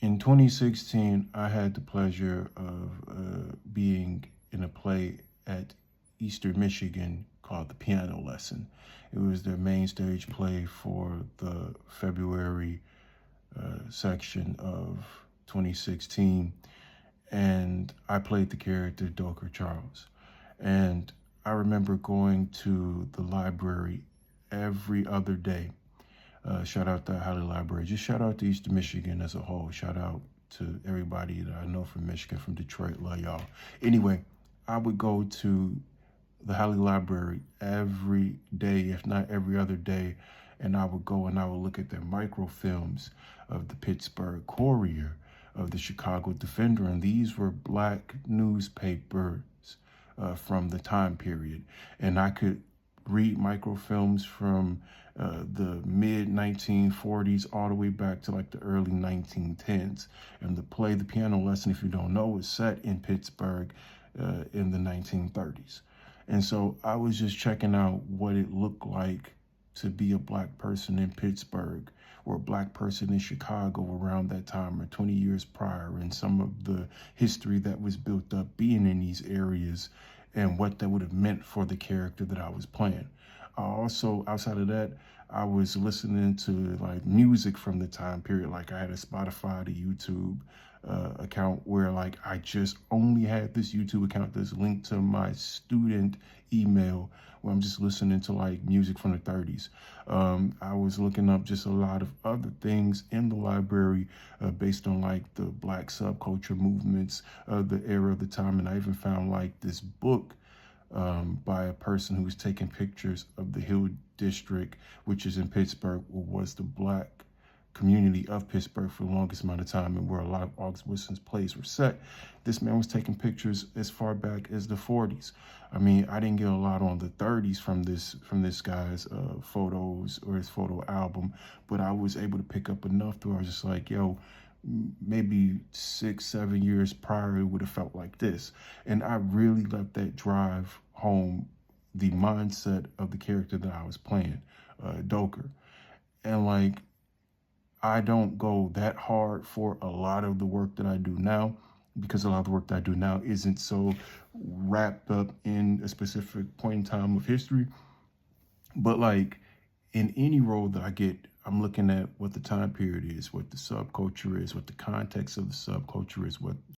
In 2016, I had the pleasure of being in a play at Eastern Michigan called The Piano Lesson. It was their main stage play for the February section of 2016, and I played the character Doker Charles. And I remember going to the library every other day. Shout out to Highland Library. Just shout out to Eastern Michigan as a whole. Shout out to everybody that I know from Michigan, from Detroit. Love y'all. Anyway, I would go to the Highland Library every day, if not every other day, and I would go and I would look at their microfilms of the Pittsburgh Courier, of the Chicago Defender, and these were black newspapers from the time period. And I could read microfilms from the mid 1940s all the way back to like the early 1910s. And the play, The Piano Lesson, if you don't know, is set in Pittsburgh in the 1930s. And so I was just checking out what it looked like to be a black person in Pittsburgh or a black person in Chicago around that time or 20 years prior, and some of the history that was built up being in these areas and what that would have meant for the character that I was playing. I also, outside of that, I was listening to like music from the time period. Like I had a Spotify, to YouTube account where like I just only had this YouTube account that's linked to my student email where I'm just listening to like music from the 30s. I was looking up just a lot of other things in the library based on like the black subculture movements of the era of the time. And I even found like this book by a person who was taking pictures of the Hill District, which is in Pittsburgh, or was the black community of Pittsburgh for the longest amount of time, and where a lot of August Wilson's plays were set. This man was taking pictures as far back as the 40s. I mean, I didn't get a lot on the 30s from this guy's photos or his photo album, but I was able to pick up enough to where I was just like, yo, maybe 6, 7 years prior, it would have felt like this. And I really let that drive home the mindset of the character that I was playing, Doker. And like, I don't go that hard for a lot of the work that I do now, because a lot of the work that I do now isn't so wrapped up in a specific point in time of history. But like in any role that I get, I'm looking at what the time period is, what the subculture is, what the context of the subculture is, what